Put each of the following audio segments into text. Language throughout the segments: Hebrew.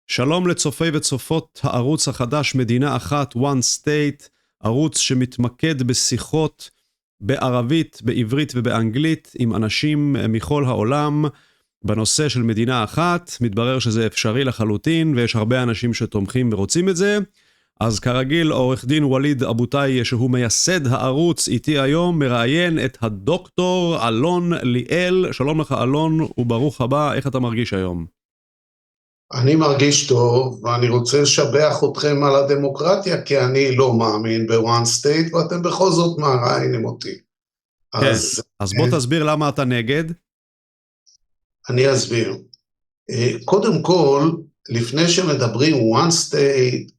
שלום לצופי וצופות הערוץ החדש מדינה אחת, One State, ערוץ שמתמקד בשיחות בערבית, בעברית ובאנגלית עם אנשים מכל העולם בנושא של מדינה אחת. מתברר שזה אפשרי לחלוטין ויש הרבה אנשים שתומכים ורוצים את זה. אז כרגיל עורך דין וליד אבוטאי שהוא מייסד הערוץ איתי היום מראיין את הדוקטור אלון ליאל. שלום לך אלון וברוך הבא, איך אתה מרגיש היום? אני מרגיש טוב, ואני רוצה לשבח אתכם על הדמוקרטיה, כי אני לא מאמין ב-One State, ואתם בכל זאת מראיינים אותי. כן, אז בוא תסביר למה אתה נגד. אני אסביר. קודם כל, לפני שמדברים One State,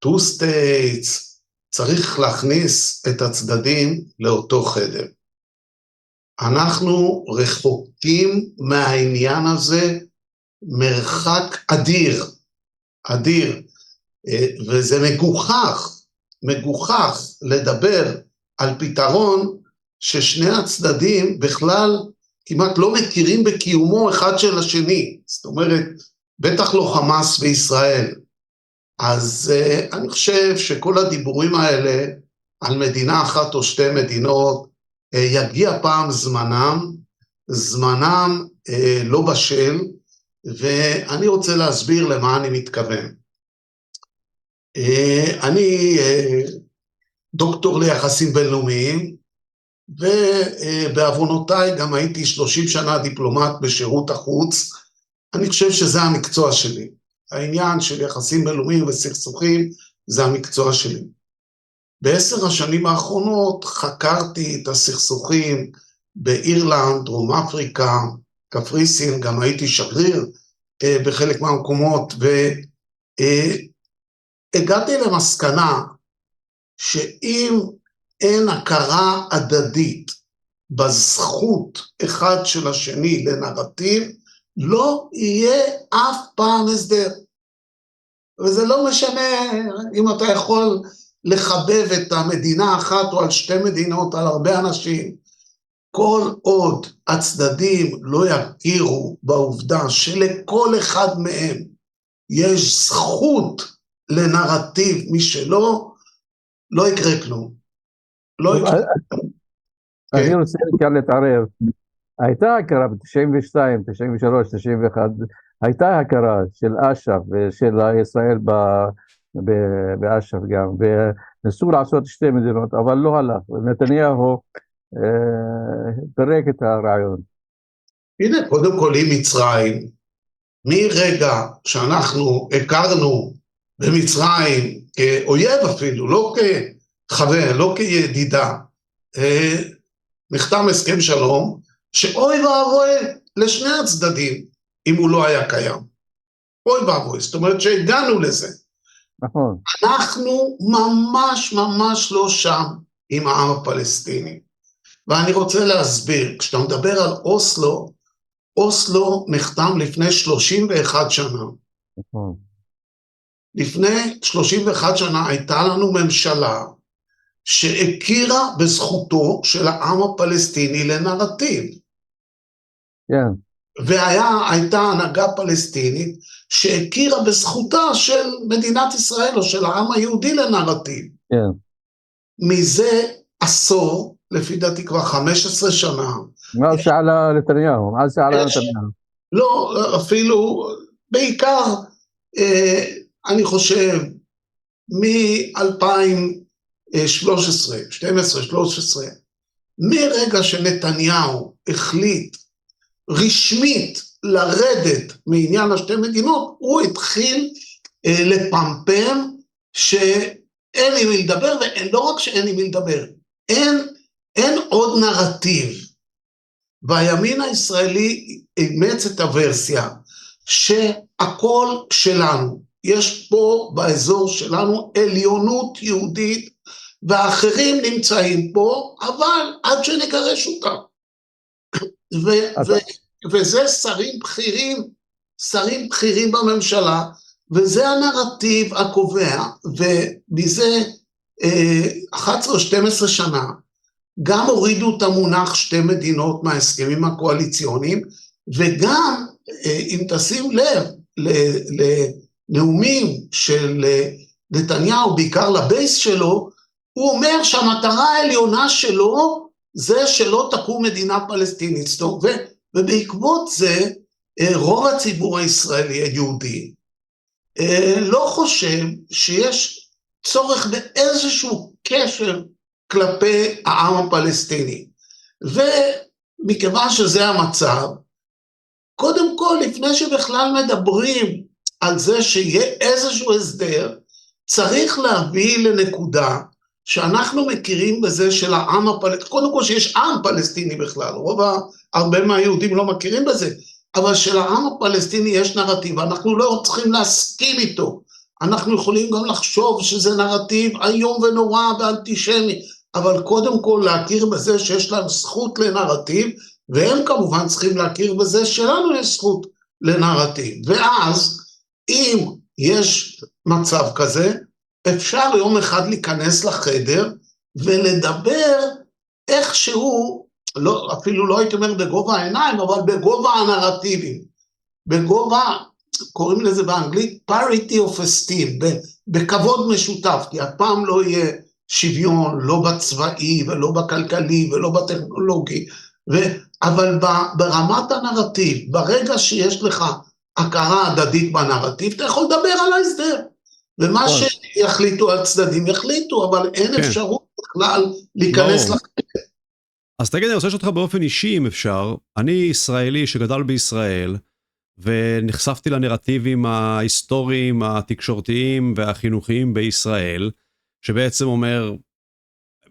Two States, צריך להכניס את הצדדים לאותו חדר. אנחנו רחוקים מהעניין הזה, מרחק אדיר, אדיר, וזה מגוחך לדבר על פתרון ששני הצדדים בכלל כמעט לא מכירים בקיומו אחד של השני, זאת אומרת, בטח לא חמאס וישראל. אז אני חושב שכל הדיבורים האלה על מדינה אחת או שתי מדינות, יגיע פעם זמנם לא בשל, ואני רוצה להסביר למה אני מתכוון. אני דוקטור ליחסים בינלאומיים, ובעוונותיי גם הייתי 30 שנה דיפלומט בשירות החוץ. אני חושב שזה המקצוע שלי. העניין של יחסים בינלאומיים וסכסוכים זה המקצוע שלי. ב10 השנים האחרונות חקרתי את הסכסוכים באירלנד, דרום אפריקה, קפריסין, גם הייתי שגריר בחלק מהמקומות, והגעתי למסקנה שאם אין הכרה הדדית בזכות אחד של השני לנרטיב, לא יהיה אף פעם הסדר. וזה לא משנה אם אתה יכול לחבב את המדינה אחת או על שתי מדינות, על הרבה אנשים. כל עוד הצדדים לא יכירו בעובדה שלכל אחד מהם יש זכות לנרטיב משלו, לא יקרה כלום. אני רוצה כאן להתערב. הייתה הכרה ב-92, 93, 91, הייתה הכרה של אש"ף ושל ישראל באש"ף גם, וניסו לעשות שתי מדינות, אבל לא הלך. נתניהו פרק את הרעיון. הנה, קודם כל עם מצרים, מרגע שאנחנו הכרנו במצרים כאויב אפילו, לא כחבר, לא כידידה, נחתם הסכם שלום, שאוי ואבוי לשני הצדדים, אם הוא לא היה קיים. אוי ואבוי, זאת אומרת שהגענו לזה. נכון. אנחנו ממש לא שם עם העם הפלסטיני. ואני רוצה להסביר, כשאתה מדבר על אוסלו, אוסלו נחתם לפני 31 שנה. נכון. לפני 31 שנה הייתה לנו ממשלה שהכירה בזכותו של העם הפלסטיני לנרטיב. כן. והייתה הנהגה פלסטינית שהכירה בזכותה של מדינת ישראל או של העם היהודי לנרטיב. כן. מזה עשור, לפי דעתי כבר 15 שנה. מה שעלה נתניהו? מה שעלה נתניהו? לא, אפילו, בעיקר, אני חושב, מ-2013, 12-13, מרגע שנתניהו החליט רשמית לרדת מעניין השתי מדינות, הוא התחיל לפמפם שאין עם מי לדבר, ולא רק שאין עם מי לדבר, אין עוד נרטיב. והימין הישראלי אימץ את הוורסיה שהכל שלנו, יש פה באזור שלנו עליונות יהודית, והאחרים נמצאים פה, אבל עד שנגרש אותם. וזה שרים בכירים בממשלה, וזה הנרטיב הקובע, ומזה 11 או 12 שנה, גם הורידו את המונח שתי מדינות מההסכמים הקואליציוניים, וגם, אם תשים לב, הנאומים של נתניהו, בעיקר לבייס שלו, הוא אומר שהמטרה העליונה שלו זה שלא תקום מדינה פלסטינית. ובעקבות זה, רוב הציבור הישראלי היהודי לא חושב שיש צורך באיזשהו קשר כלפי העם הפלסטיני. ומכיוון שזה המצב, קודם כל, לפני שבכלל מדברים על זה שיהיה איזשהו הסדר, צריך להביא לנקודה שאנחנו מכירים בזה של העם הפלסטיני, קודם כל שיש עם פלסטיני בכלל, הרבה מהיהודים לא מכירים בזה, אבל של העם הפלסטיני יש נרטיב, אנחנו לא צריכים להסכים איתו, אנחנו יכולים גם לחשוב שזה נרטיב איום ונורא ואנטישמי, אבל קודם כל להכיר בזה שיש להם זכות לנרטיב, והם כמובן צריכים להכיר בזה שלנו יש זכות לנרטיב, ואז אם יש מצב כזה, אפשר יום אחד להיכנס לחדר ולדבר איכשהו, אפילו לא הייתי אומר בגובה העיניים, אבל בגובה הנרטיבים, בגובה, קוראים לזה באנגלית, parity of esteem, בכבוד משותף, כי אף פעם לא יהיה שוויון, לא בצבאי ולא בכלכלי ולא בטכנולוגי, אבל ברמת הנרטיב, ברגע שיש לך הכרה הדדית בנרטיב, אתה יכול לדבר על ההסדר, ומה שיחליטו על צדדים יחליטו, אבל אין אפשרות בכלל להיכנס לחדר. אז תגיד, אני רוצה לשאול אותך באופן אישי אם אפשר, אני ישראלי שגדל בישראל, ונחשפתי לנרטיבים ההיסטוריים, התקשורתיים והחינוכיים בישראל, שבעצם אומר,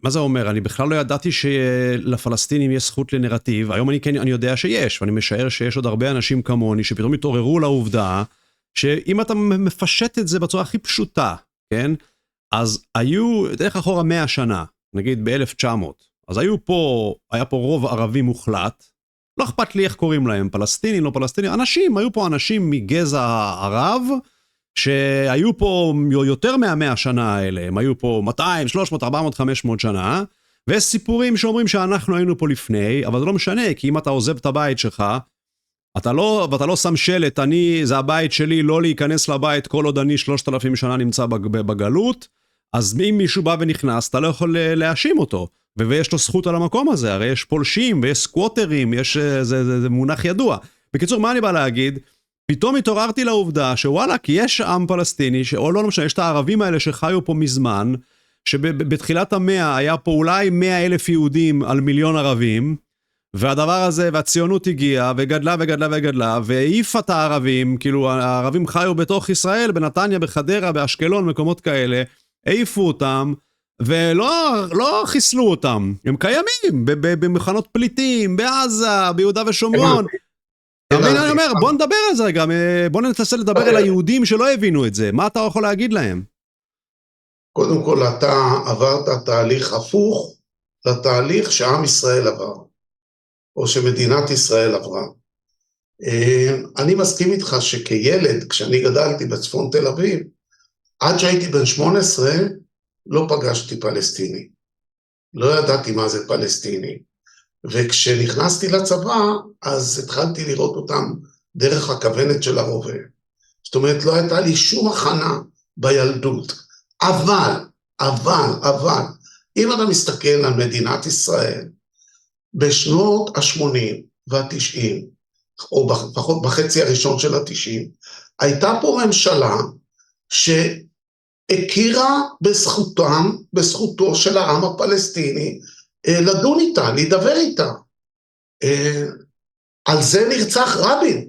מה זה אומר? אני בכלל לא ידעתי שלפלסטינים יש זכות לנרטיב, היום אני יודע שיש, ואני משער שיש עוד הרבה אנשים כמוני, שפתאום התעוררו לעובדה, שאם אתה מפשט את זה בצורה הכי פשוטה, כן? אז היו, דרך אחורה 100 שנה, נגיד ב-1900, אז היה פה רוב ערבי מוחלט, לא אכפת לי איך קוראים להם, פלסטינים, לא פלסטינים, היו פה אנשים מגזע הערב, שהיו פה יותר מה100 שנה האלה, הם היו פה 200, 300, 400, 500 שנה, ויש סיפורים שאומרים שאנחנו היינו פה לפני, אבל זה לא משנה, כי אם אתה עוזב את הבית שלך, ואתה לא שם שלט, זה הבית שלי, לא להיכנס לבית כל עוד אני 3,000 שנה נמצא בגלות, אז אם מישהו בא ונכנס, אתה לא יכול להאשים אותו, ויש לו זכות על המקום הזה, הרי יש פולשים ויש סקווטרים, זה מונח ידוע. בקיצור, מה אני בא להגיד? פתאום התעוררתי לעובדה שוואלה, כי יש עם פלסטיני, או לא משנה, יש את הערבים האלה שחיו פה מזמן, שבתחילת המאה היה פה אולי 100,000 יהודים על מיליון ערבים, והדבר הזה, והציונות הגיעה, וגדלה וגדלה וגדלה, והעיפה את הערבים, כאילו הערבים חיו בתוך ישראל, בחדרה, באשקלון, מקומות כאלה, העיפו אותם, ולא חיסלו אותם, הם קיימים, במחנות פליטים, בעזה, ביהודה ושומרון, אני אומר, בוא נדבר על זה רגע, בוא ננסה לדבר על היהודים שלא הבינו את זה, מה אתה יכול להגיד להם? קודם כל, אתה עברת תהליך הפוך לתהליך שעם ישראל עבר, או שמדינת ישראל עברה. אני מסכים איתך שכילד, כשאני גדלתי בצפון תל אביב, עד שהייתי בן 18, לא פגשתי פלסטיני. לא ידעתי מה זה פלסטיני. וכשנכנסתי לצבא, אז התחלתי לראות אותם דרך הכוונת של הרובה. זאת אומרת, לא הייתה לי שום הכנה בילדות. אבל, אם אתה מסתכל על מדינת ישראל, בשנות ה-80 וה-90, או לפחות בחצי הראשון של ה-90, הייתה פה ממשלה שהכירה בזכותו של העם הפלסטיני, לדון איתה, להידבר איתה. על זה נרצח רבין.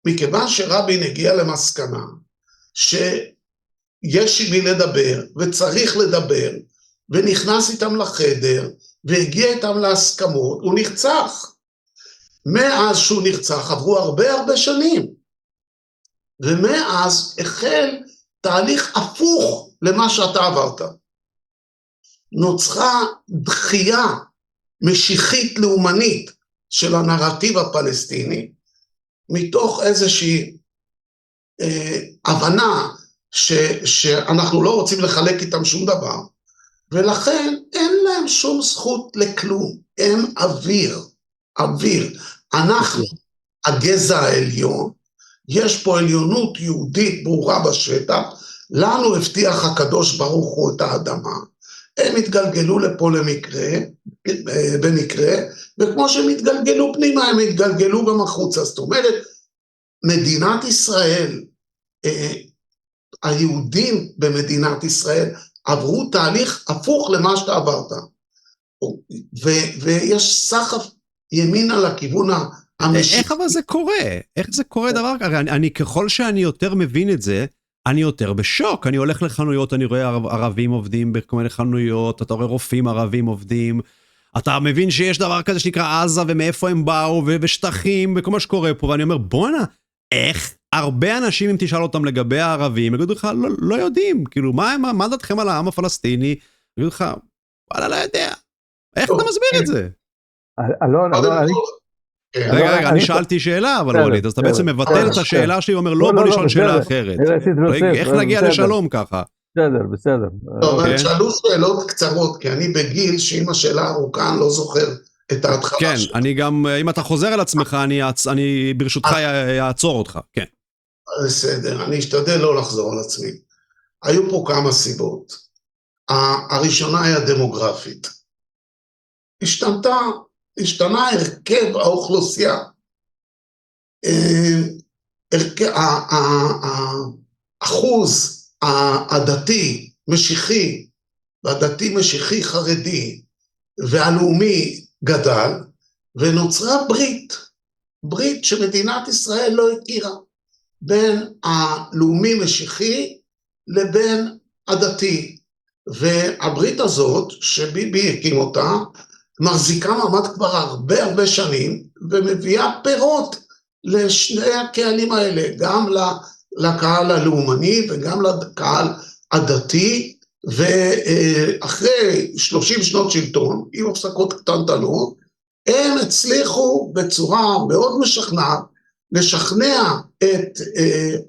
מכיוון שרבין הגיע למסקנה שיש עם מי לדבר וצריך לדבר, ונכנס איתם לחדר והגיע איתם להסכמות, הוא נרצח. מאז שהוא נרצח עברו הרבה שנים. ומאז החל תהליך הפוך למה שאתה עברת. נוצרה דחייה משיחית לאומנית של הנרטיב הפלסטיני, מתוך איזושהי הבנה שאנחנו לא רוצים לחלק איתם שום דבר, ולכן אין להם שום זכות לכלום, הם אוויר. אנחנו, הגזע העליון, יש פה עליונות יהודית ברורה בשטח, לנו הבטיח הקדוש ברוך הוא את האדמה, הם התגלגלו לפה במקרה, וכמו שהם התגלגלו פנימה, הם התגלגלו גם החוצה. זאת אומרת, מדינת ישראל, היהודים במדינת ישראל, עברו תהליך הפוך למה שאתה עברת. ויש סחף ימינה לכיוון המשיחי. איך אבל זה קורה? איך זה קורה דבר כזה? אני ככל שאני יותר מבין את זה, אני יותר בשוק. אני הולך לחנויות, אני רואה ערבים עובדים בכל מיני חנויות, אתה רואה רופאים ערבים עובדים, אתה מבין שיש דבר כזה שנקרא עזה, ומאיפה הם באו, ושטחים, וכל מה שקורה פה, ואני אומר, בוא'נה, איך? הרבה אנשים, אם תשאל אותם לגבי הערבים, יגידו לך, לא יודעים, כאילו, מה דעתכם על העם הפלסטיני? יגידו לך, וואלה, לא יודע. איך אתה מסביר את זה? רגע, אני שאלתי שאלה, אבל ווליד, אז אתה בעצם מבטל את השאלה שלי, ואומר, לא, בוא נשאל שאלה אחרת. איך נגיע לשלום ככה? בסדר. טוב, שאלו שאלות קצרות, כי אני בגיל שאם השאלה ארוכה, אני לא זוכר את ההתחלה. כן, אני גם, אם אתה חוזר על עצמך, אני ברשותך אעצור אותך, כן. בסדר, אני אשתדל לא לחזור על עצמי. היו פה כמה סיבות. הראשונה היא הדמוגרפית. השתנה הרכב האוכלוסייה. האחוז הדתי, משיחי, והדתי משיחי חרדי, והלאומי גדל, ונוצרה ברית שמדינת ישראל לא הכירה, בין הלאומי משיחי לבין הדתי, והברית הזאת, שביבי הקים אותה, מחזיקה מעמד כבר הרבה שנים, ומביאה פירות לשני הקהלים האלה, גם לקהל הלאומני וגם לקהל הדתי, ואחרי 30 שנות שלטון, עם הפסקות קטנטנות, הם הצליחו בצורה מאוד משכנעת, לשכנע את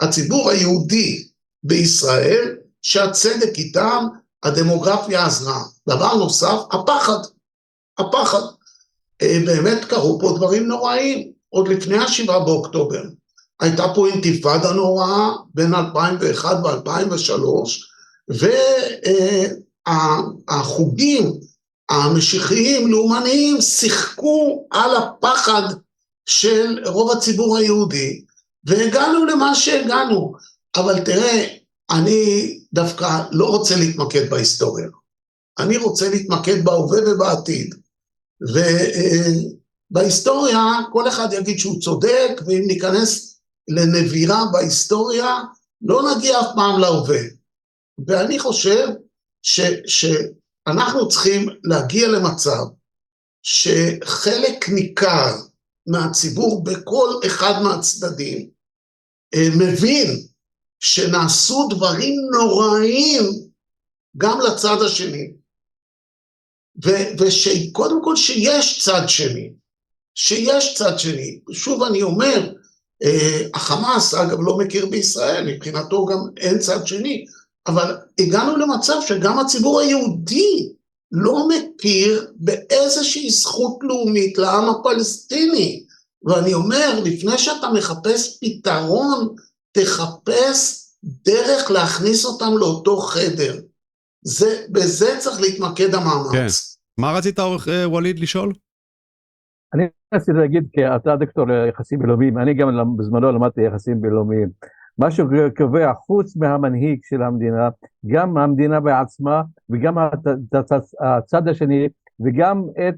הציבור היהודי בישראל, שהצדק איתם, הדמוגרפיה עזרה. דבר נוסף, הפחד. באמת קרו פה דברים נוראים, עוד לפני ה7 באוקטובר. הייתה פה אינתיפאדה נוראה בין 2001 ו-2003, והחוגים המשיחיים, לאומניים, שיחקו על הפחד של רוב הציבור היהודי, והגענו למה שהגענו. אבל תראה, אני דווקא לא רוצה להתמקד בהיסטוריה. אני רוצה להתמקד בהווה ובעתיד. ובהיסטוריה כל אחד יגיד שהוא צודק, ואם ניכנס לנבירה בהיסטוריה, לא נגיע אף פעם להווה. ואני חושב שאנחנו צריכים להגיע למצב שחלק ניכר מהציבור בכל אחד מהצדדים מבין שנעשו דברים נוראים גם לצד השני, ושקודם כל שיש צד שני, שוב אני אומר, החמאס אגב לא מכיר בישראל, מבחינתו גם אין צד שני, אבל הגענו למצב שגם הציבור היהודי לא מכיר באיזושהי זכות לאומית לעם הפלסטיני, ואני אומר, לפני שאתה מחפש פתרון, תחפש דרך להכניס אותם לאותו חדר. בזה צריך להתמקד המאמץ. כן. מה רצית ווליד לשאול? אני רציתי להגיד, כי אתה דוקטור ליחסים בינלאומיים, אני גם בזמנו למדתי יחסים בינלאומיים. מה שקובע חוץ מהמנהיג של המדינה, גם המדינה בעצמה, וגם הצד השני, וגם את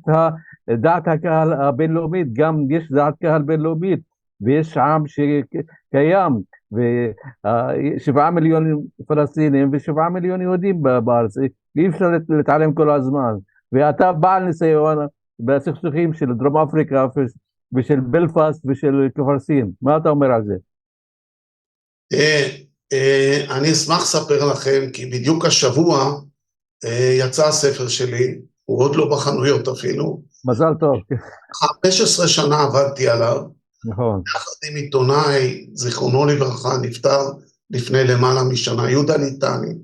דעת הקהל הבינלאומית, גם יש דעת קהל בינלאומית, ויש עם שקיים, ו7 מיליון פלסטינים, ו7 מיליון יהודים בארץ, אי אפשר להתעלם כל הזמן, ואתה בעל ניסיון בסכסוכים של דרום אפריקה, ושל בלפאסט, ושל כפר סין, מה אתה אומר על זה? אני אשמח לספר לכם, כי בדיוק השבוע יצא הספר שלי, הוא עוד לא בחנויות אפילו. מזל טוב. 15 שנה עבדתי עליו. נכון. יחד עם עיתונאי, זיכרונו לברכה, נפטר לפני למעלה משנה, יהודה ליטני.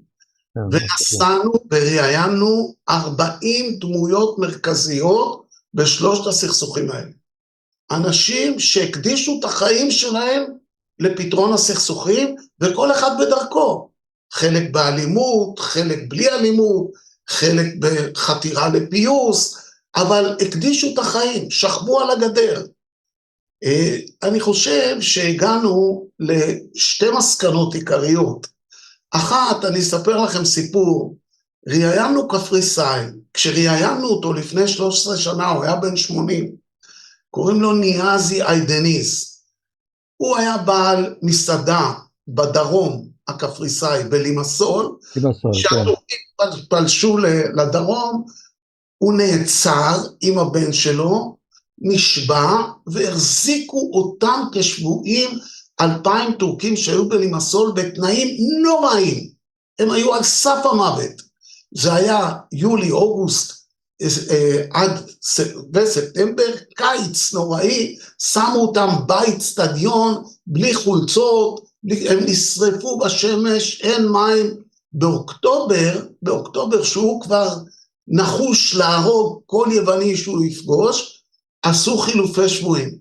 ונסענו וראיינו 40 דמויות מרכזיות בשלושת הסכסוכים האלה. אנשים שהקדישו את החיים שלהם לפתרון הסכסוכים, וכל אחד בדרכו. חלק באלימות, חלק בלי אלימות, חלק בחתירה לפיוס, אבל הקדישו את החיים, שכבו על הגדר. אני חושב שהגענו לשתי מסקנות עיקריות. אחת, אני אספר לכם סיפור, ראיינו קפריסאי, כשראיינו אותו לפני 13 שנה, הוא היה בן 80, קוראים לו ניאזי איידניס, הוא היה בעל מסעדה בדרום הקפריסאי, בלימסול, כשהטורקים פלשו לדרום, הוא נעצר עם הבן שלו, נשבע, והחזיקו אותם כשבועים 2,000 טורקים שהיו בלימסול בתנאים נוראים, הם היו על סף המוות, זה היה יולי, אוגוסט, עד בספטמבר, קיץ נוראי, שמו אותם בית סטדיון, בלי חולצות, הם נשרפו בשמש, אין מים, באוקטובר שהוא כבר נחוש להרוג כל יווני שהוא יפגוש, עשו חילופי שבויים,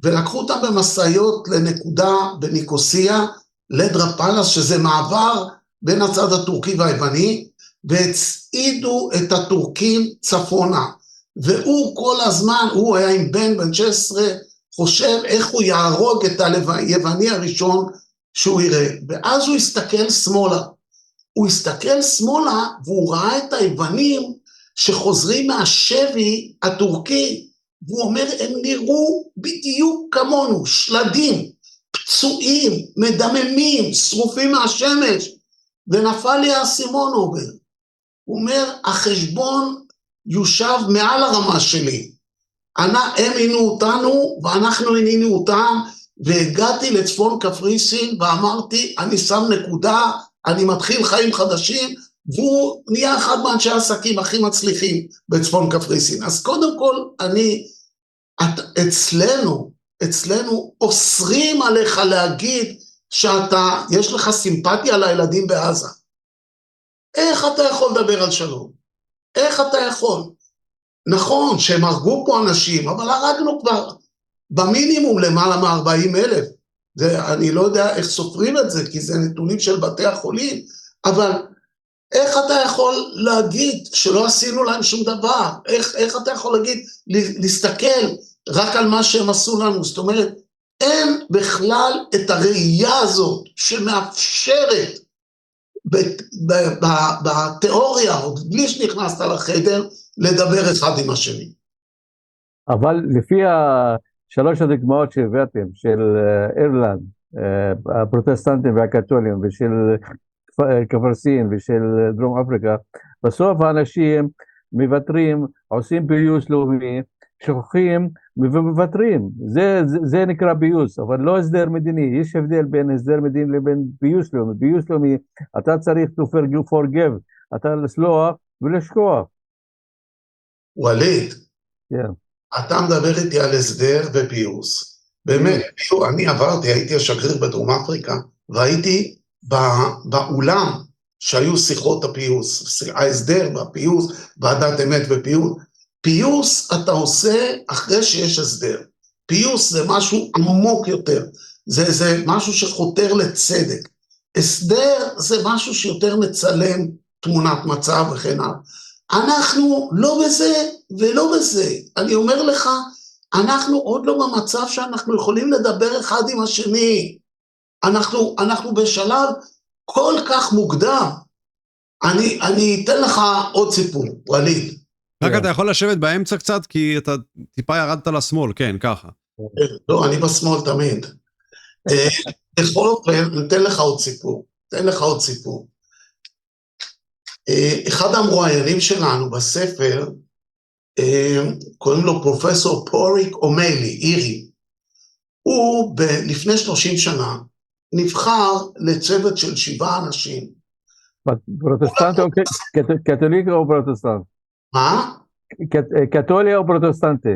ולקחו אותם במסעיות לנקודה בניקוסיה, לדרפלס, שזה מעבר בין הצד הטורקי והיווני, והצעידו את הטורקים צפונה, והוא כל הזמן, הוא היה עם בן 16, חושב איך הוא יהרוג את היווני הראשון שהוא יראה, ואז הוא הסתכל שמאלה, והוא ראה את היוונים שחוזרים מהשבי הטורקי, והוא אומר, הם נראו בדיוק כמונו, שלדים, פצועים, מדממים, שרופים מהשמש, ונפל לי האסימון, הוא אומר, החשבון יושב מעל הרמה שלי, הם עינו אותנו, ואנחנו עינינו אותם, והגעתי לצפון קפריסין, ואמרתי, אני שם נקודה, אני מתחיל חיים חדשים, והוא נהיה אחד מאנשי העסקים הכי מצליחים בצפון קפריסין. אז קודם כל, אצלנו אוסרים עליך להגיד יש לך סימפתיה לילדים בעזה. איך אתה יכול לדבר על שלום? איך אתה יכול? נכון שהם הרגו פה אנשים, אבל הרגנו כבר במינימום למעלה מ-40,000. אני לא יודע איך סופרים את זה, כי זה נתונים של בתי החולים, אבל איך אתה יכול להגיד שלא עשינו להם שום דבר? איך אתה יכול להסתכל רק על מה שהם עשו לנו? זאת אומרת, אין בכלל את הראייה הזאת שמאפשרת בתיאוריה, עוד בלי שנכנסת לחדר, לדבר אחד עם השני. אבל לפי שלוש הדוגמאות שהבאתם, של אירלנד, הפרוטסטנטים והקתולים, ושל קפריסין ושל דרום אפריקה, בסוף האנשים מוותרים, עושים פיוס לאומי, שוכחים ומוותרים, זה נקרא פיוס, אבל לא הסדר מדיני. יש הבדל בין הסדר מדיני לבין פיוס לאומי. פיוס לאומי, אתה צריך to forgive, אתה לסלוח ולשכוח. וליד, אתה מדבר איתי על הסדר ופיוס. באמת, אני הייתי השגריר בדרום אפריקה, והייתי באולם שהיו שיחות הפיוס, ההסדר והפיוס, ועדת אמת ופיוס. פיוס אתה עושה אחרי שיש הסדר. פיוס זה משהו עמוק יותר, זה משהו שחותר לצדק. הסדר זה משהו שיותר מצלם תמונת מצב וכן הלאה. אנחנו לא בזה ולא בזה. אני אומר לך, אנחנו עוד לא במצב שאנחנו יכולים לדבר אחד עם השני. אנחנו בשלב כל כך מוקדם. אני אתן לך עוד סיפור, וליד. רק אתה יכול לשבת באמצע קצת, כי אתה טיפה ירדת לשמאל, כן, ככה. לא, אני בשמאל תמיד. בכל אופן, ניתן לך עוד סיפור. אחד המרואיינים שלנו בספר, קוראים לו פרופסור פוריק אומיילי, אירי. הוא לפני 30 שנה נבחר לצוות של 7 אנשים. פרוטסטנט או קתוליק או פרוטסטנט? מה? קתולי או פרוטסטנטי?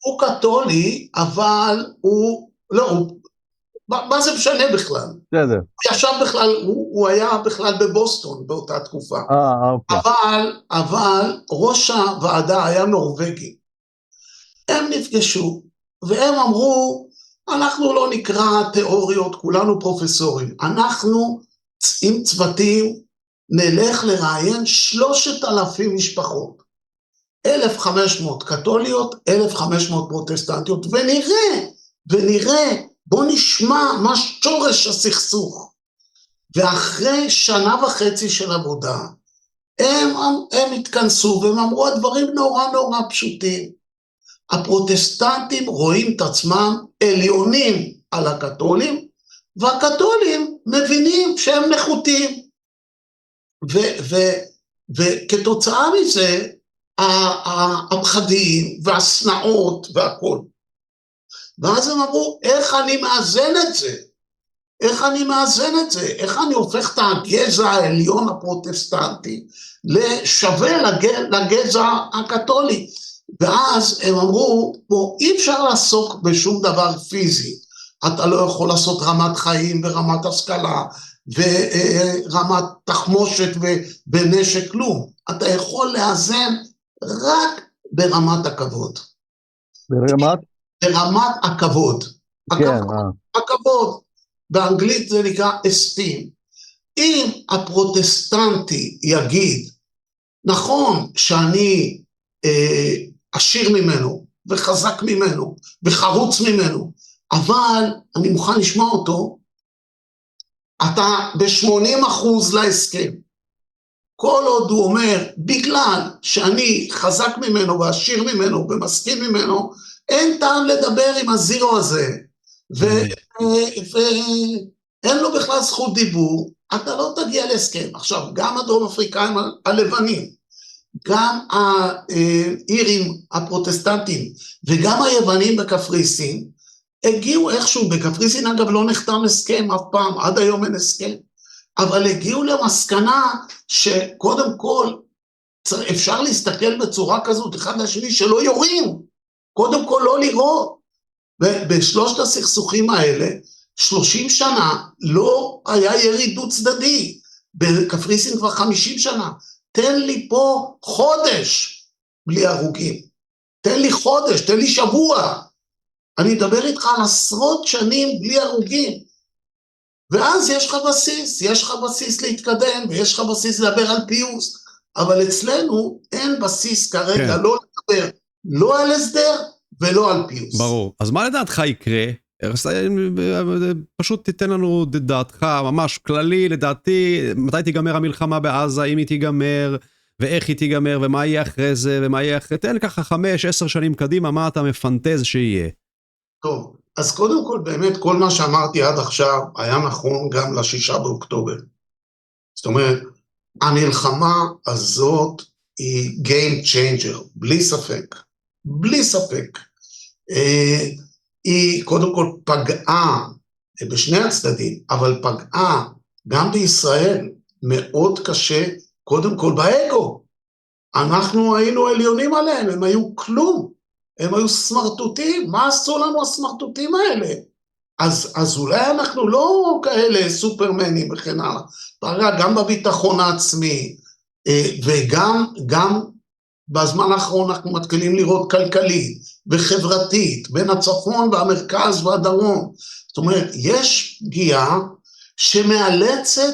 הוא קתולי, אבל מה זה משנה בכלל? בסדר. הוא ישב בכלל, הוא היה בכלל בבוסטון באותה תקופה. אבל ראש הוועדה היה נורווגי. הם נפגשו, והם אמרו, אנחנו לא נקרא תיאוריות, כולנו פרופסורים. אנחנו עם צוותים נלך לראיין 3,000 משפחות. 1,500 קתוליות, 1,500 פרוטסטנטיות, ונראה, בוא נשמע מה שורש הסכסוך. ואחרי 1.5 של עבודה, הם התכנסו והם אמרו הדברים נורא פשוטים. הפרוטסטנטים רואים את עצמם עליונים על הקתולים, והקתולים מבינים שהם נחותים. וכתוצאה מזה, הפחדים והסנאות והכל. ואז הם אמרו, איך אני מאזן את זה? איך אני הופך את הגזע העליון הפרוטסטנטי לשווה לגזע הקתולי? ואז הם אמרו, פה אי אפשר לעסוק בשום דבר פיזי. אתה לא יכול לעשות רמת חיים ורמת השכלה ורמת תחמושת ובנשק כלום. אתה יכול לאזן רק ברמת הכבוד. ברמת הכבוד. הכבוד. באנגלית זה נקרא esteem. אם הפרוטסטנטי יגיד, נכון שאני עשיר ממנו, וחזק ממנו, וחרוץ ממנו, אבל אני מוכן לשמוע אותו, אתה ב-80% להסכם. כל עוד הוא אומר, בגלל שאני חזק ממנו, ועשיר ממנו, ומסכים ממנו, אין טעם לדבר עם הזירו הזה, ואין לו בכלל זכות דיבור, אתה לא תגיע להסכם. עכשיו, גם הדרום אפריקאים הלבנים, גם האירים הפרוטסטנטים, וגם היוונים בקפריסין, הגיעו איכשהו, בקפריסין אגב לא נחתם הסכם אף פעם, עד היום אין הסכם, אבל הגיעו למסקנה שקודם כל אפשר להסתכל בצורה כזאת, אחד לשני שלא יורים, קודם כל לא לירות, ובשלושת הסכסוכים האלה, 30 שנה לא היה ירי דו צדדי, בקפריסין כבר 50 שנה, תן לי פה חודש בלי הרוגים, תן לי חודש, תן לי שבוע, אני אדבר איתך על עשרות שנים בלי הרוגים, ואז יש לך בסיס להתקדם, ויש לך בסיס לדבר על פיוס, אבל אצלנו אין בסיס כרגע לא לדבר, לא על הסדר ולא על פיוס. ברור, אז מה לדעתך יקרה? פשוט תיתן לנו דעתך ממש כללי, לדעתי, מתי תיגמר המלחמה בעזה, אם היא תיגמר, ואיך היא תיגמר, ומה יהיה אחרי זה, ומה יהיה אחרי, תן ככה 5-10 שנים קדימה, מה אתה מפנטז שיהיה? טוב, אז קודם כל באמת כל מה שאמרתי עד עכשיו היה נכון גם ל6 באוקטובר. זאת אומרת, המלחמה הזאת היא game changer, בלי ספק. היא קודם כל פגעה בשני הצדדים, אבל פגעה גם בישראל מאוד קשה, קודם כל באגו. אנחנו היינו עליונים עליהם, הם היו כלום, הם היו סמרטוטים, מה עשו לנו הסמרטוטים האלה? אז אולי אנחנו לא כאלה סופרמנים וכן הלאה, גם בביטחון העצמי, וגם בזמן האחרון אנחנו מתחילים לראות כלכלית וחברתית, בין הצפון והמרכז והדרום. זאת אומרת, יש פגיעה שמאלצת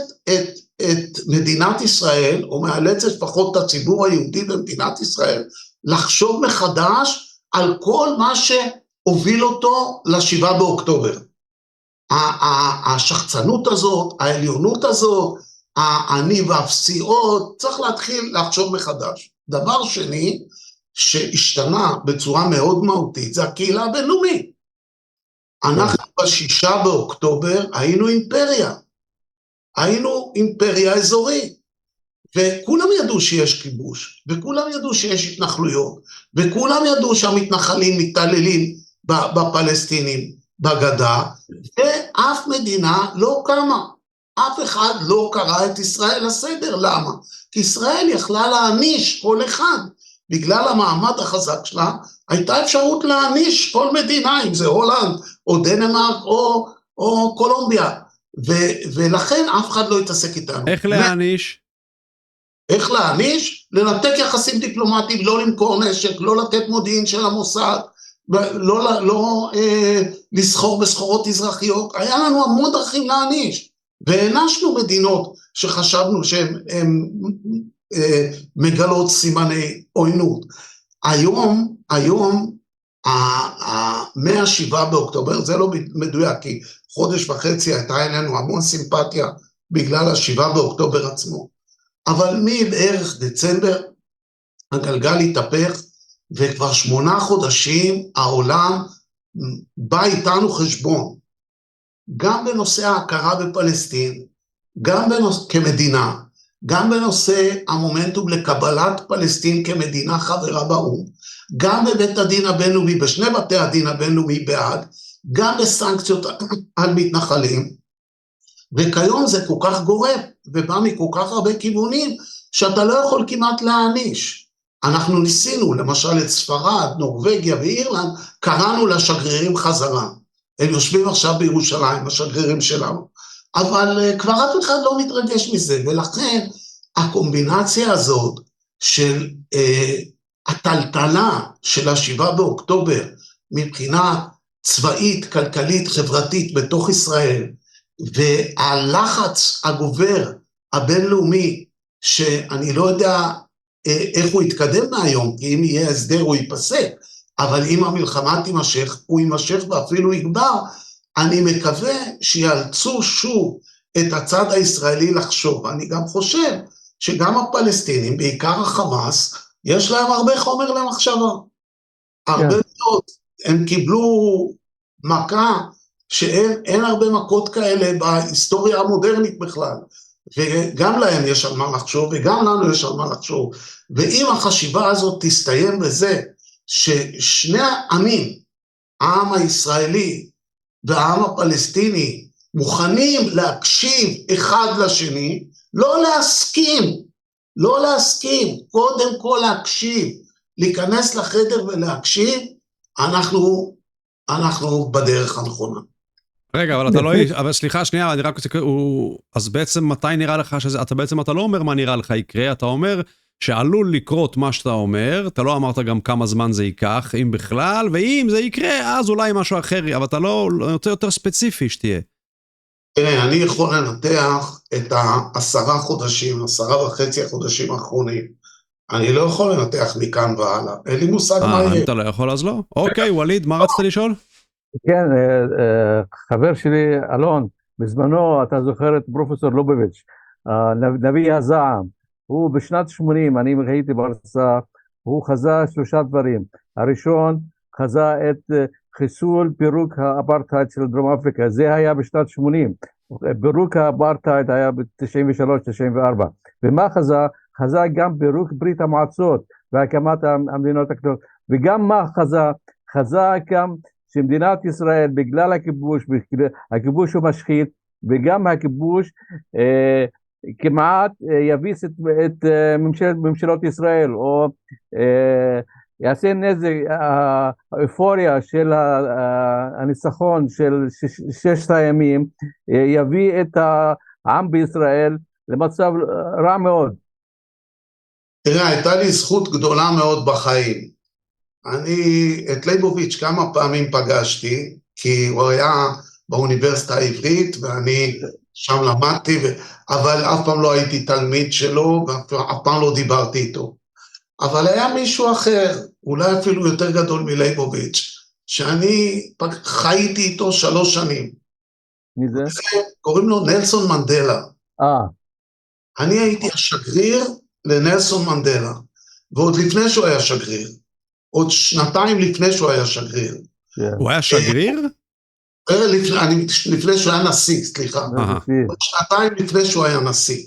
את מדינת ישראל, או מאלצת לפחות את הציבור היהודי במדינת ישראל, לחשוב מחדש על כל מה שהוביל אותו ל7 באוקטובר. השחצנות הזאת, העליונות הזאת, אני והפסיעות, צריך להתחיל לחשוב מחדש. דבר שני, שהשתנה בצורה מאוד מהותית, זה הקהילה הבינלאומית. אנחנו ב6 באוקטובר היינו אימפריה אזורית, וכולם ידעו שיש כיבוש, וכולם ידעו שיש התנחלויות, וכולם ידעו שהמתנחלים מתעללים בפלסטינים בגדה, ואף מדינה לא קמה, אף אחד לא קרא את ישראל לסדר. למה? כי ישראל יכלה להעניש כל אחד, בגלל המעמד החזק שלה, הייתה אפשרות להעניש כל מדינה, אם זה הולנד, או דנמרק, או קולומביה, ולכן אף אחד לא יתעסק איתנו. איך להעניש? איך להעניש? לנתק יחסים דיפלומטיים, לא למכור נשק, לא לתת מודיעין של המוסד, לא לסחור בסחורות אזרחיות, היה לנו המון דרכים להעניש, והענשנו מדינות שחשבנו שהן מגלות סימני עוינות. היום, מה-7 באוקטובר, זה לא מדויק, כי חודש וחצי הייתה אלינו המון סימפתיה בגלל ה-7 באוקטובר עצמו, אבל מבערך דצמבר הגלגל התהפך, וכבר 8 חודשים העולם בא איתנו חשבון, גם בנושא ההכרה בפלסטין, גם כמדינה, גם בנושא המומנטום לקבלת פלסטין כמדינה חברה באו"ם, גם בבית הדין הבינלאומי, בשני בתי הדין הבינלאומי בעד, גם בסנקציות על מתנחלים, וכיום זה כל כך גורף, ובא מכל כך הרבה כיוונים, שאתה לא יכול כמעט להעניש. אנחנו ניסינו, למשל את ספרד, נורווגיה ואירלנד, קראנו לשגרירים חזרה. הם יושבים עכשיו בירושלים, השגרירים שלנו. אבל כבר אף אחד לא מתרגש מזה, ולכן הקומבינציה הזאת של הטלטלה של ה-7 באוקטובר, מבחינה צבאית, כלכלית, חברתית בתוך ישראל, והלחץ הגובר הבינלאומי, שאני לא יודע איך הוא יתקדם מהיום, כי אם יהיה הסדר הוא ייפסק, אבל אם המלחמה תימשך, הוא יימשך ואפילו יגבר, אני מקווה שיאלצו שוב את הצד הישראלי לחשוב. אני גם חושב שגם הפלסטינים, בעיקר החמאס, יש להם הרבה חומר למחשבה. הרבה מאוד. הם קיבלו מכה שאין הרבה מכות כאלה בהיסטוריה המודרנית בכלל. וגם להם יש על מה לחשוב, וגם לנו יש על מה לחשוב. ואם החשיבה הזאת תסתיים בזה, ששני העמים, העם הישראלי והעם הפלסטיני, מוכנים להקשיב אחד לשני, לא להסכים, קודם כל להקשיב, להיכנס לחדר ולהקשיב, אנחנו בדרך הנכונה. רגע, אבל אתה לא, אבל סליחה שנייה, אני רק רוצה, אז בעצם מתי נראה לך שזה, אתה לא אומר מה נראה לך יקרה, אתה אומר שעלול לקרות מה שאתה אומר, אתה לא אמרת גם כמה זמן זה ייקח, אם בכלל, ואם זה יקרה, אז אולי משהו אחר, אבל אתה לא יותר ספציפי שתהיה. תראה, אני יכול לנתח את 10 חודשים, 10.5 חודשים האחרונים. אני לא יכול לנתח מכאן והלאה, אין לי מושג מה יהיה. אם אתה לא יכול, אז לא. אוקיי, וליד, מה רצית לשאול? כן, חבר שלי, אלון, בזמנו, אתה זוכר את פרופסור לובוביץ', נביא הזעם, הוא בשנת 80, אני הייתי בהרצאה, הוא חזה 3 דברים. הראשון, חזה את חיסול פירוק האפרטהייד של דרום אפריקה, זה היה בשנת 80, פירוק האפרטהייד היה ב-93-94, ומה חזה? חזה גם פירוק ברית המועצות והקמת המדינות הקטנות, וגם מה חזה? חזה גם שמדינת ישראל בגלל הכיבוש הוא משחית, וגם הכיבוש כמעט יביס את ממשלות ישראל, או יעשה נזק, האופוריה של הניצחון של 6 הימים, יביא את העם בישראל למצב רע מאוד. תראה, הייתה לי זכות גדולה מאוד בחיים. אני את ליבוביץ' כמה פעמים פגשתי, כי הוא היה באוניברסיטה העברית, ואני שם למדתי, אבל אף פעם לא הייתי תלמיד שלו, ואף פעם לא דיברתי איתו. אבל היה מישהו אחר, אולי אפילו יותר גדול מליבוביץ', שאני חייתי איתו 3 שנים. מי זה? קוראים לו נלסון מנדלה. אני הייתי השגריר לנלסון מנדלה, ועוד לפני שהוא היה שגריר, עוד 2 לפני שהוא היה שגריר. הוא היה שגריר? לפני שהוא היה נשיא, סליחה. עוד 2 לפני שהוא היה נשיא.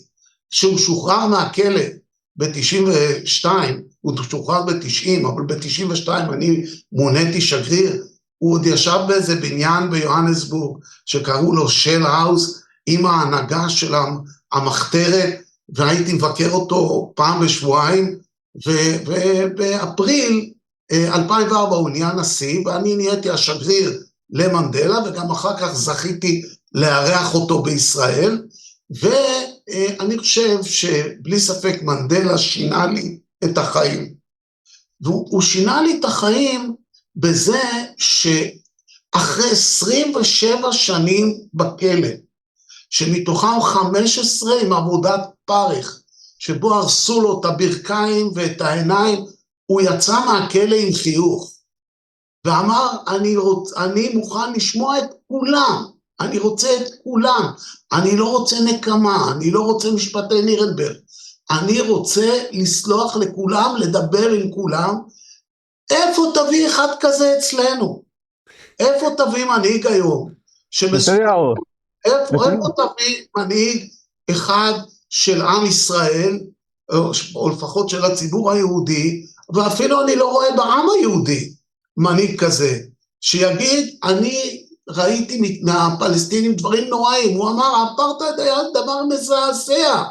כשהוא שוחרר מהכלא ב-92, הוא שוחרר ב-90, אבל ב-92 אני מוניתי שגריר, הוא עוד ישב באיזה בניין ביוהנסבורג, שקראו לו של האוס, עם ההנהגה של המחתרת, והייתי מבקר אותו פעם בשבועיים, ובאפריל 2004 הוא נהיה נשיא, ואני נהייתי השגריר למנדלה, וגם אחר כך זכיתי לארח אותו בישראל, ואני חושב שבלי ספק מנדלה שינה לי את החיים. והוא שינה לי את החיים בזה שאחרי 27 שנים בכלא, שמתוכם 15 עם עבודת פרך, שבו הרסו לו את הברכיים ואת העיניים, הוא יצא מהכלא עם חיוך, ואמר, אני מוכן לשמוע את כולם, אני רוצה את כולם, אני לא רוצה נקמה, אני לא רוצה משפטי נירנברג, אני רוצה לסלוח לכולם, לדבר עם כולם. איפה תביא אחד כזה אצלנו? איפה תביא מנהיג היום? איפה תביא מנהיג אחד של עם ישראל, או לפחות של הציבור היהודי, ואפילו אני לא רואה בעם היהודי מנהיג כזה, שיגיד, אני ראיתי מהפלסטינים דברים נוראים, הוא אמר, האפרטהייד היה דבר מזעזע,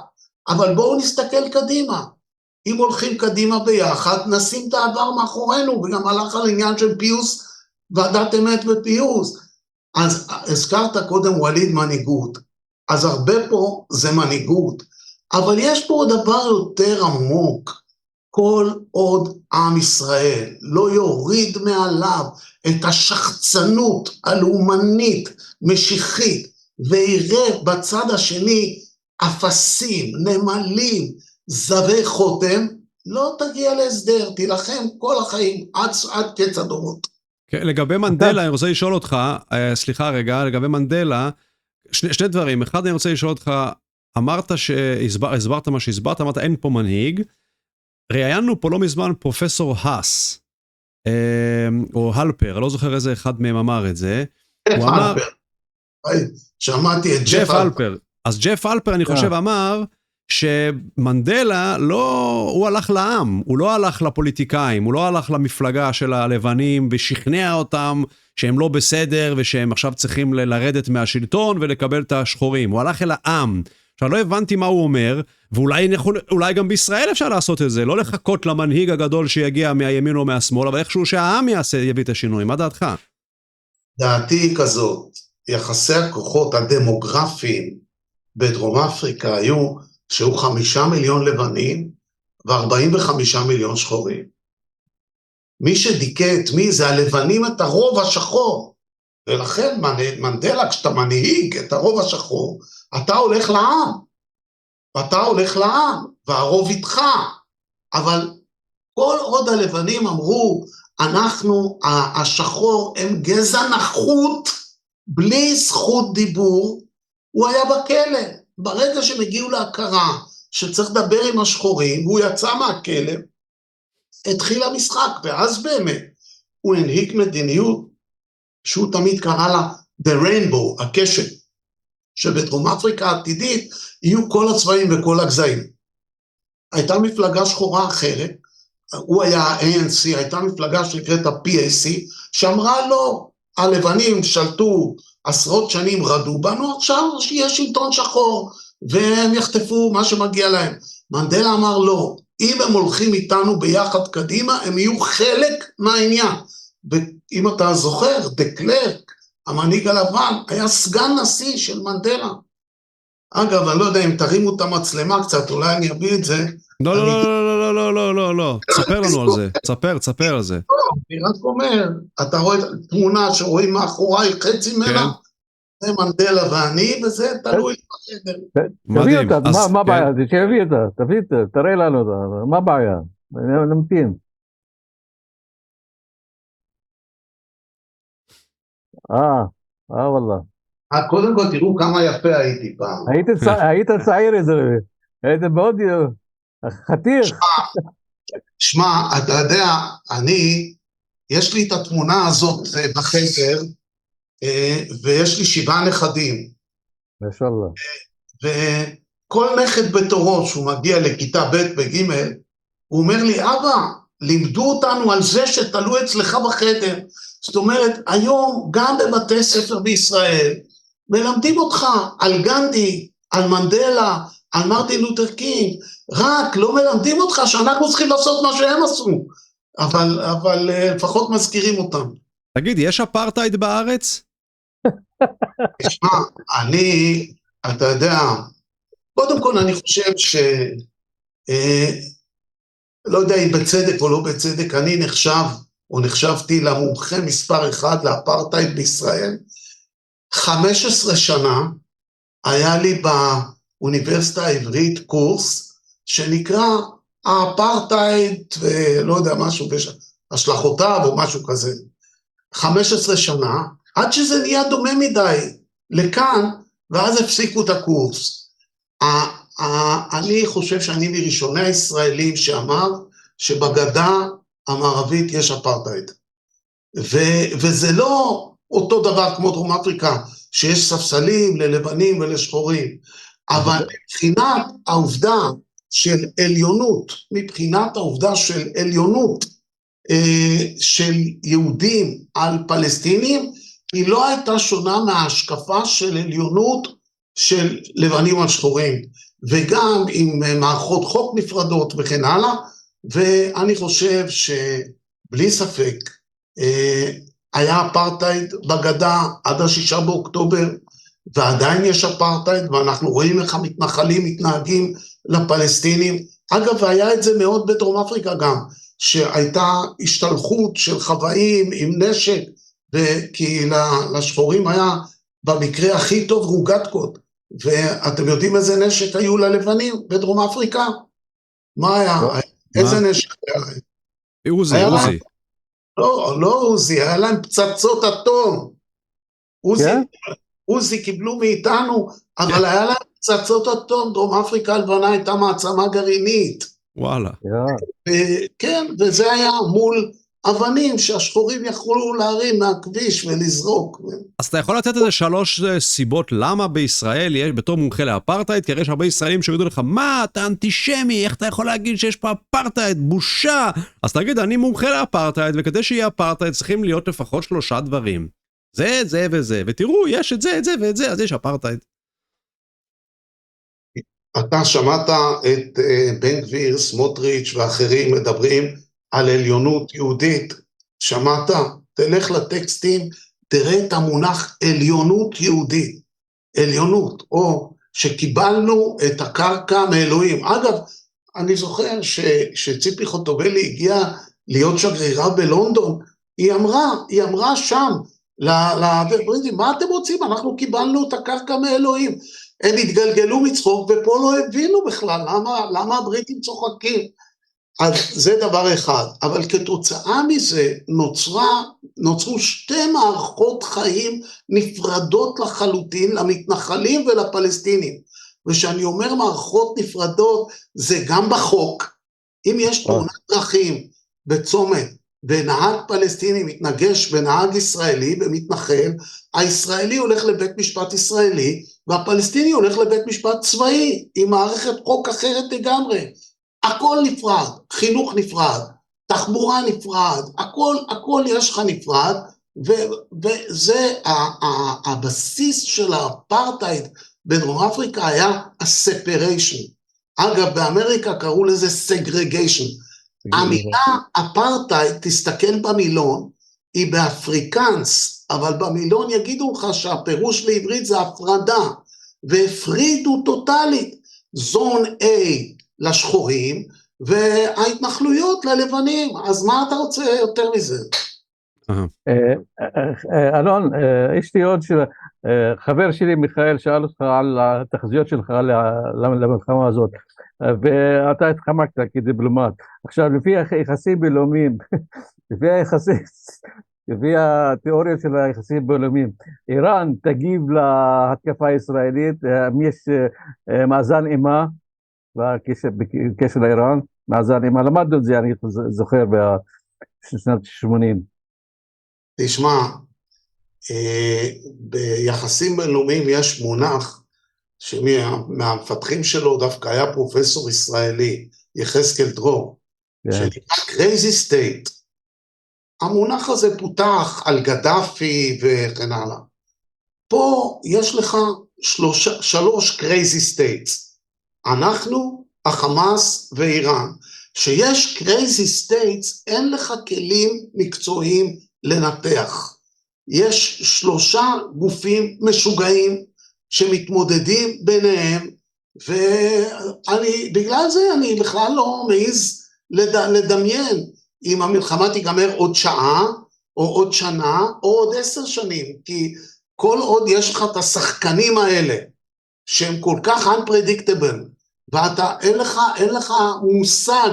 אבל בואו נסתכל קדימה, אם הולכים קדימה ביחד, נשים את העבר מאחורינו, וגם הלך על עניין של פיוס, ועדת אמת ופיוס. אז הזכרת קודם וליד מנהיגות, אז הרבה פה זה מנהיגות, אבל יש פה דבר יותר עמוק, כל עוד עם ישראל לא יוריד מעליו את השחצנות הלאומנית, משיחית, ויראה בצד השני אפסים, נמלים, זבי חותם, לא תגיע להסדר, תילחם כל החיים עד קץ הדורות. לגבי מנדלה, אני רוצה לשאול אותך, סליחה רגע, לגבי מנדלה, שני דברים. אחד, אני רוצה לשאול אותך, אמרת הסברת מה שהסברת, אמרת אין פה מנהיג, ראיינו פה לא מזמן פרופסור האס, או הלפר, לא זוכר איזה אחד מהם אמר את זה. שמעתי את ג'ף הלפר. אז ג'ף הלפר, אני חושב, אמר שמנדלה הוא הלך לעם, הוא לא הלך לפוליטיקאים, הוא לא הלך למפלגה של הלבנים ושכנע אותם שהם לא בסדר ושהם עכשיו צריכים לרדת מהשלטון ולקבל את השחורים, הוא הלך אל העם. עכשיו לא הבנתי מה הוא אומר, ואולי גם בישראל אפשר לעשות את זה, לא לחכות למנהיג הגדול שיגיע מהימין או מהשמאל, אבל איכשהו שהעם יביא את השינוי. מה דעתך? דעתי היא כזאת, יחסי הכוחות הדמוגרפיים בדרום אפריקה שהיו 5 מיליון לבנים ו45 מיליון שחורים. מי שדיכא את מי זה הלבנים את הרוב השחור, ולכן מנדלה כשאתה מנהיג את הרוב השחור, אתה הולך לעם, והרוב איתך, אבל כל עוד הלבנים אמרו, אנחנו, השחור, הם גזע נחות, בלי זכות דיבור, הוא היה בכלא. ברגע שהם הגיעו להכרה, שצריך לדבר עם השחורים, והוא יצא מהכלא, התחיל המשחק, ואז באמת, הוא הנהיג מדיניות, שהוא תמיד קרא לה, The Rainbow, הקשת, שבדרום אפריקה העתידית, יהיו כל הצבעים וכל הגזעים. הייתה מפלגה שחורה אחרת, הוא היה ANC, הייתה מפלגה שנקראת ה-PAC, שאמרה לו, הלבנים שלטו עשרות שנים, רדו בנו, עכשיו יש שלטון שחור, והם יחטפו מה שמגיע להם. מנדלה אמר לא, אם הם הולכים איתנו ביחד קדימה, הם יהיו חלק מהעניין. ואם אתה זוכר, דה קלרק, המנהיג הלבן, היה סגן נשיא של מנדלה. אגב, אני לא יודע אם תרימו את המצלמה קצת, אולי אני אביא את זה. לא, תספר לנו על זה, תספר על זה. אני רק אומר, אתה רואה תמונה שרואים מאחורי חצי ממנה, זה מנדלה ואני, וזה תלוי בחדר. תביא אותה, מה הבעיה? תביא אותה, תראה לנו אותה, מה הבעיה? נמתין. וואלה. קודם כל תראו כמה יפה הייתי פעם. היית צעיר איזה, היית מאוד חתיר. שמע, אתה יודע, יש לי את התמונה הזאת בחדר, ויש לי 7 נכדים. משאללה. וכל נכד בתורו, שהוא מגיע לכיתה ב' בג', הוא אומר לי, אבא, לימדו אותנו על זה שתלו אצלך בחדר. זאת אומרת, היום גם בבתי ספר בישראל, מלמדים אותך על גנדי, על מנדלה, על מרטין לותר קינג, רק לא מלמדים אותך שאנחנו צריכים לעשות מה שהם עשו, אבל לפחות מזכירים אותם. תגיד, יש אפרטהייד בארץ? תשמע, אתה יודע, קודם כל אני חושב לא יודע אם בצדק או לא בצדק, אני נחשב או נחשבתי למומחה מספר אחד לאפרטהייד בישראל. 15 שנה היה לי באוניברסיטה העברית קורס שנקרא האפרטהייד, ולא יודע משהו, השלכותיו או משהו כזה. 15 שנה, עד שזה נהיה דומה מדי לכאן, ואז הפסיקו את הקורס. אני חושב שאני מראשוני הישראלים שאמר שבגדה המערבית יש אפרטהייד. וזה לא אותו דבר כמו דרום אפריקה, שיש ספסלים ללבנים ולשחורים, אבל מבחינת העובדה של עליונות, של יהודים על פלסטינים, היא לא הייתה שונה מההשקפה של עליונות של לבנים על שחורים, וגם עם מערכות חוק נפרדות וכן הלאה, ואני חושב שבלי ספק היה אפרטהייד בגדה עד 6 באוקטובר, ועדיין יש אפרטהייד, ואנחנו רואים איך המתנחלים מתנהגים לפלסטינים. אגב, היה את זה מאוד בדרום אפריקה גם, שהייתה השתלחות של חוואים עם נשק, כי לשחורים היה במקרה הכי טוב רוגטקות, ואתם יודעים איזה נשק היו ללבנים בדרום אפריקה? מה היה? איזה נשק היה להם? עוזי. לא עוזי, היה להם פצצות אטום. עוזי קיבלו מאיתנו, אבל היה להם פצצות אטום. דרום אפריקה הלבנה הייתה מעצמה גרעינית. וואלה. כן, וזה היה מול אבנים שהשחורים יכולו להרים מהכביש ולזרוק. אז אתה יכול לתת איזה 3 סיבות למה בישראל יש בתור מומחה לאפרטהייד, כי יש הרבה ישראלים שיגידו לך, מה, אתה אנטישמי, איך אתה יכול להגיד שיש פה אפרטהייד, בושה? אז תגיד, אני מומחה לאפרטהייד, וכדי שיהיה אפרטהייד צריכים להיות לפחות 3 דברים. זה וזה, ותראו, יש את זה ואת זה, אז יש אפרטהייד. אתה שמעת את בן גביר, סמוטריץ' ואחרים מדברים על עליונות יהודית, שמעת? תלך לטקסטים, תראה את המונח עליונות יהודית, עליונות, או שקיבלנו את הקרקע מאלוהים. אגב, אני זוכר שציפי חוטובלי הגיעה להיות שגרירה בלונדון, היא אמרה שם, לבריטים, מה אתם רוצים? אנחנו קיבלנו את הקרקע מאלוהים. הם התגלגלו מצחוק, ופה לא הבינו בכלל, למה הבריטים צוחקים? אז זה דבר אחד, אבל כתוצאה מזה נוצרו 2 מערכות חיים נפרדות לחלוטין, למתנחלים ולפלסטינים. ושאני אומר מערכות נפרדות, זה גם בחוק. אם יש תאונת דרכים בצומת, ונהג פלסטיני מתנגש בנהג ישראלי במתנחל, הישראלי הולך לבית משפט ישראלי, והפלסטיני הולך לבית משפט צבאי, עם מערכת חוק אחרת לגמרי. הכל נפרד, חינוך נפרד, תחבורה נפרד, הכל יש לך נפרד, וזה הבסיס של האפרטהייד בדרום אפריקה היה הספריישן. אגב, באמריקה קראו לזה segregation. המילה אפרטהייד, תסתכל במילון, היא באפריקנס, אבל במילון יגידו לך שהפירוש לעברית זה הפרדה, והפרידו טוטלית, זון A לשחורים, וההתנחלויות ללבנים, אז מה אתה רוצה יותר מזה? אלון, יש לי עוד חבר שלי מיכאל שאל אותך על התחזיות שלך למלחמה הזאת, ואתה התחמקת כדיפלומט. עכשיו, לפי היחסים בינלאומיים, לפי התיאוריה של היחסים בינלאומיים, איראן תגיב להתקפה הישראלית, יש מאזן אימה בקשר לאיראן, מאזן אימה, למדנו את זה, אני זוכר בשנת 80. תשמע, ביחסים בינלאומיים יש מונח שמהמפתחים שלו דווקא היה פרופסור ישראלי, יחזקאל דרור, שנקרא crazy state. המונח הזה פותח על גדאפי וכן הלאה. פה יש לך 3 crazy states. אנחנו, החמאס ואיראן. שיש crazy states, אין לך כלים מקצועיים לנתח. יש 3 גופים משוגעים שמתמודדים ביניהם, ובגלל זה אני בכלל לא מעז לדמיין אם המלחמה תיגמר עוד שעה, או עוד שנה, או עוד 10 שנים, כי כל עוד יש לך את השחקנים האלה, שהם כל כך unpredictable, ואתה, אין לך מושג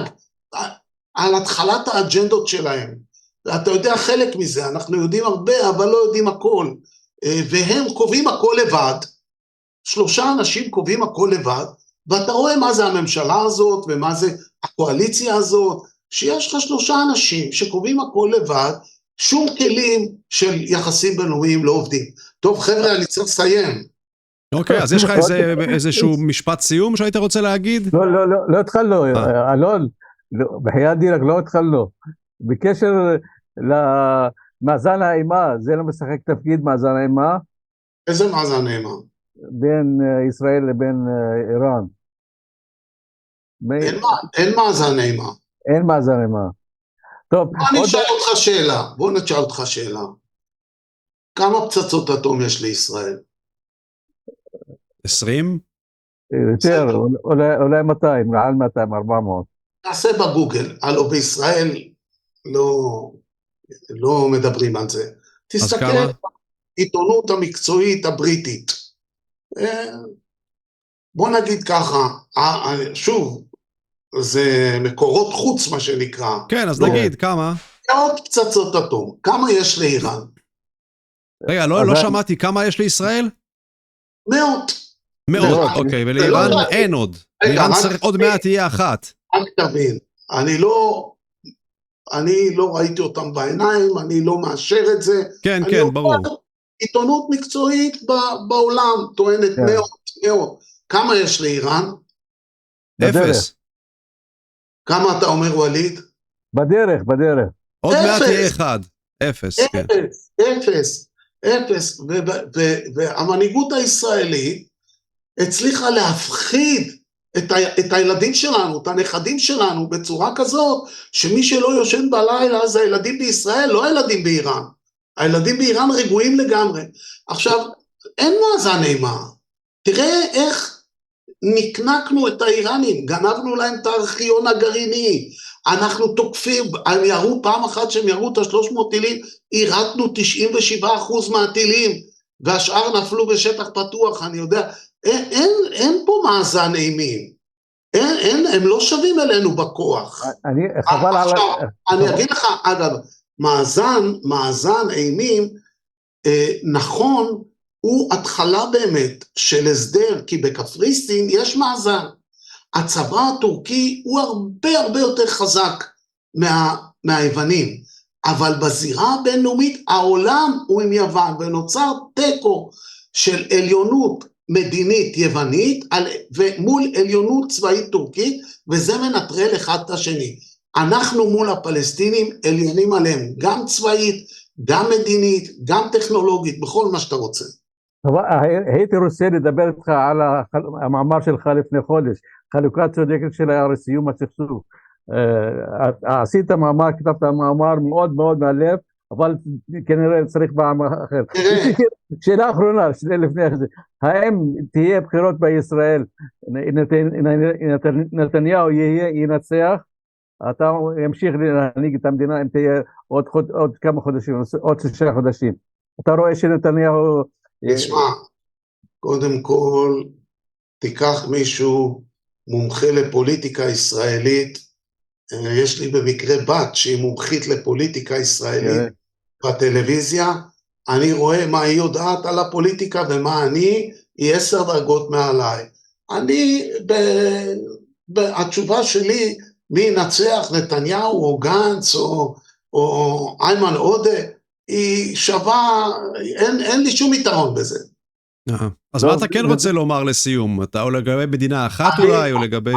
על התחלת האג'נדות שלהם, ואתה יודע חלק מזה, אנחנו יודעים הרבה, אבל לא יודעים הכל, והם קובעים הכל לבד, 3 אנשים קובעים הכל לבד, ואתה רואה מה זה הממשלה הזאת, ומה זה הקואליציה הזאת, שיש לך 3 אנשים שקובעים הכל לבד, שום כלים של יחסים בינלאומיים לא עובדים. טוב חבר'ה, אני צריך לסיים. אוקיי, אז יש לך איזשהו משפט סיום שהיית רוצה להגיד? לא התחלנו, אלון, בחיית דינק לא התחלנו. בקשר למאזן האימה, זה לא משחק תפקיד מאזן האימה? איזה מאזן האימה? בין ישראל לבין איראן. אין מאזן אימה. אין מאזן אימה. טוב. אני אשאל אותך שאלה, בוא נשאל אותך שאלה. כמה פצצות אטום יש לישראל? 20? יותר, אולי 200, מעל 200, 400. נעשה בגוגל, הלו בישראל לא מדברים על זה. תסתכל בעיתונות המקצועית הבריטית. בוא נגיד ככה, שוב, זה מקורות חוץ מה שנקרא. כן, אז נגיד, כמה? עוד פצצות אטום. כמה יש לאיראן? רגע, לא שמעתי, כמה יש לישראל? 100. אוקיי, ולאיראן אין עוד. לאיראן עוד 100 תהיה אחת. רק תבין, אני לא ראיתי אותם בעיניים, אני לא מאשר את זה. כן, ברור. עיתונות מקצועית בעולם טוענת 100. כמה יש לאיראן? 0. כמה אתה אומר וליד? בדרך. עוד 100 תהיה 1. 0, כן. 0. והמנהיגות הישראלית הצליחה להפחיד את הילדים שלנו, את הנכדים שלנו, בצורה כזאת, שמי שלא יושן בלילה זה הילדים בישראל, לא הילדים באיראן. הילדים באיראן רגועים לגמרי. עכשיו, אין מאזן אימה. תראה איך נקנקנו את האיראנים, גנבנו להם את הארכיון הגרעיני, אנחנו תוקפים, הם ירו פעם אחת שהם ירו את 300 טילים, אירתנו 97% מהטילים, והשאר נפלו בשטח פתוח, אני יודע, אין פה מאזן אימים, הם לא שווים אלינו בכוח. אני אגיד לך, אגב, מאזן אימים, נכון, הוא התחלה באמת של הסדר, כי בקפריסין יש מאזן. הצבא הטורקי הוא הרבה יותר חזק מהיוונים, אבל בזירה הבינלאומית העולם הוא עם יוון, ונוצר טקו של עליונות מדינית יוונית ומול עליונות צבאית טורקית, וזה מנטרל אחד את השני. אנחנו מול הפלסטינים עליונים עליהם, גם צבאית, גם מדינית, גם טכנולוגית, בכל מה שאתה רוצה. הייתי רוצה לדבר איתך על המאמר שלך לפני חודש, חלוקה צודקת של סיום הסכסוך. עשית מאמר, כתבת מאמר מאוד מאוד מהלב, אבל כנראה צריך פעם אחרת. שאלה אחרונה, לפני זה, האם תהיה בחירות בישראל, נתניהו ינצח, אתה ימשיך להנהיג את המדינה, אם תהיה עוד כמה חודשים, עוד 6 חודשים. אתה רואה שנתניהו... תשמע, קודם כל, תיקח מישהו מומחה לפוליטיקה ישראלית, יש לי במקרה בת שהיא מומחית לפוליטיקה ישראלית בטלוויזיה, אני רואה מה היא יודעת על הפוליטיקה ומה היא 10 דרגות מעליי. התשובה שלי, מי ינצח, נתניהו או גנץ או איימן עודה, היא שווה, אין לי שום יתרון בזה. אז מה אתה כן רוצה לומר לסיום? אתה או לגבי מדינה אחת אולי, או לגבי...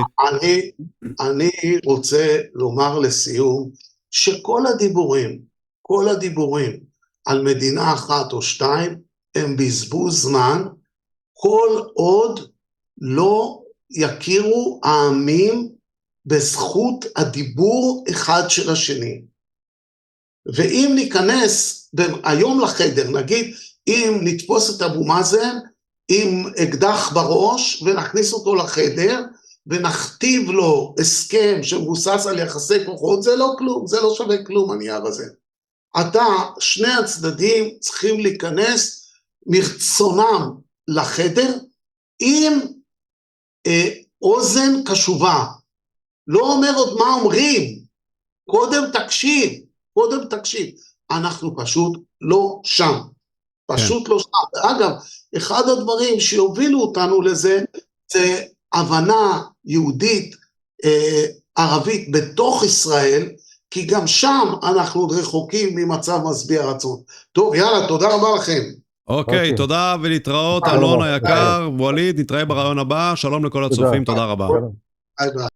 אני רוצה לומר לסיום, שכל הדיבורים על מדינה אחת או 2, הם בזבוז זמן, כל עוד לא יכירו העמים בזכות הדיבור אחד של השני. ואם ניכנס היום לחדר, נגיד, אם נתפוס את אבו מאזן עם אקדח בראש ונכניס אותו לחדר, ונכתיב לו הסכם שמבוסס על יחסי כוחות, זה לא כלום, זה לא שווה כלום הנייר הזה. שני הצדדים צריכים להיכנס מרצונם לחדר עם אוזן קשובה. לא אומר עוד מה אומרים, קודם תקשיב. אנחנו פשוט לא שם. פשוט לא שם. אגב, אחד הדברים שיובילו אותנו לזה, זה הבנה יהודית, ערבית בתוך ישראל, כי גם שם אנחנו עוד רחוקים ממצב משביע רצון. טוב, יאללה, תודה רבה לכם. אוקיי, תודה ולהתראות, אלון היקר, ווליד, נתראה ברעיון הבא, שלום לכל הצופים, תודה רבה. ביי ביי.